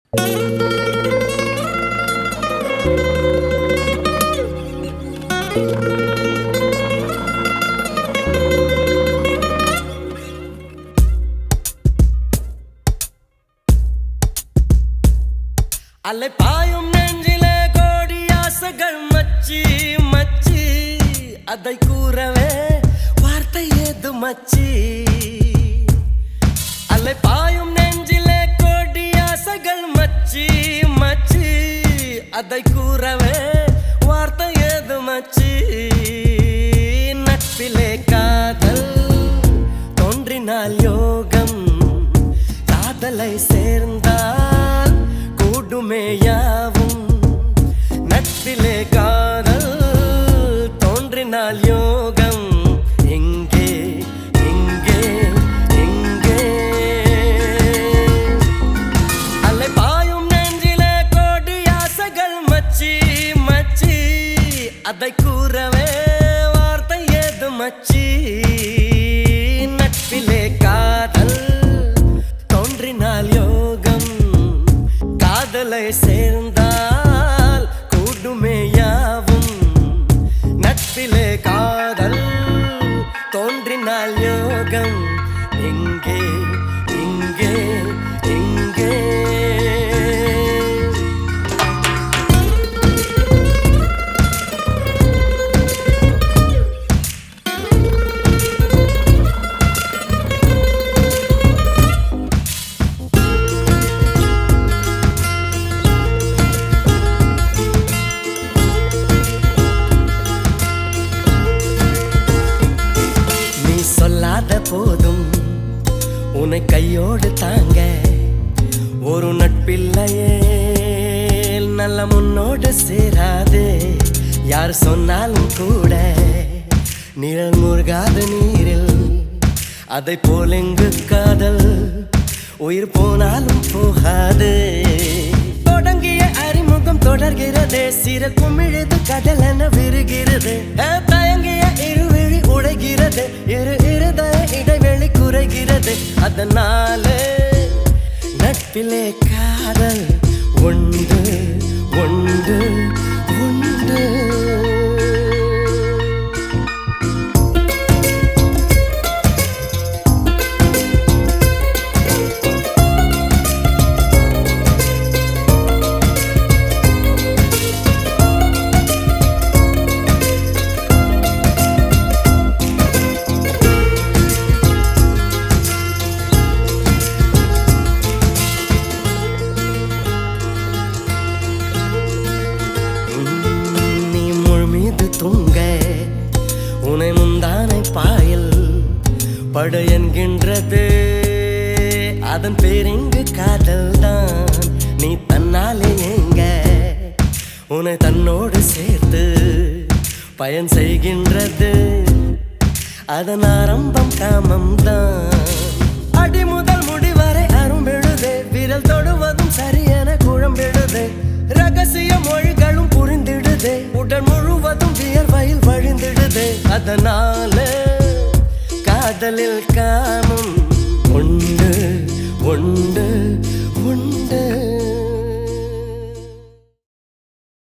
அலை பாயும் நெஞ்சிலே கோடி ஆசைகள் மச்சி மச்சி, அதை கூறவே வார்த்தை ஏது மச்சி. அலை பாயும் நெஞ்சிலே கோடி ஆசைகள் மச்சி மச்சி, அதை கூறவே வார்த்தை ஏது மச்சி. நட்பிலே காதல் தோன்றினால் யோகம், காதலை சேர்ந்தால் கூடுமே யாவும். நட்பிலே காதல் தோன்றினால் யோகம், எங்கே எங்கே எங்கே. அலை பாயும் நெஞ்சிலே கோடி ஆசைகள் மச்சி மச்சி, அதை கூறவே வார்த்தை ஏது மச்சி. நட்பிலே காதல் தோன்றினால் யோகம், காதலை சேர்ந்தால் கூடுமே யாவும். நட்பிலே காதல் தோன்றினால் யோகம், எங்கே எங்கே எங்கே. சொல்லாத போதும் உன்னை கையோடு தாங்க ஒரு நட்பில்லையே, நல்ல முன்னோடு சேராது. யார் சொன்னாலும் கூட நிழல் முருகாத நீரில், அதை போல் எங்கு காதல் உயிர் போனாலும் போகாது. தொடங்கிய அறிமுகம் தொடர்கிறது, சிற குமிழுது கடல் என விருகிறது. தயங்கிய இருவிழி உடைகிறது, இரு இருதய இடைவெளி குறைகிறது. அதனாலே நட்பிலே காதல் உண்டு உண்டு உண்டு. துங்க உனை முந்தானை பாயில் படு என்கின்றது, அதன் பேரெங்கு காதல் தான். நீ தன்னாலே எங்க உன்னை தன்னோடு சேர்த்து பயன் செய்கின்றது, அதன் ஆரம்பம் காமம் தான். அடி முதல் முடிவரை அரும்பெழுதே, விரல் தொடுவதும் சரியென குழம்பிடுதே. ரகசிய மொழிகளும் புரிந்திடுதே, உடல் முழுவதும் வியர்வையில் வழிந்திடுதே. அதனால காதலில் காமம் உண்டு உண்டு.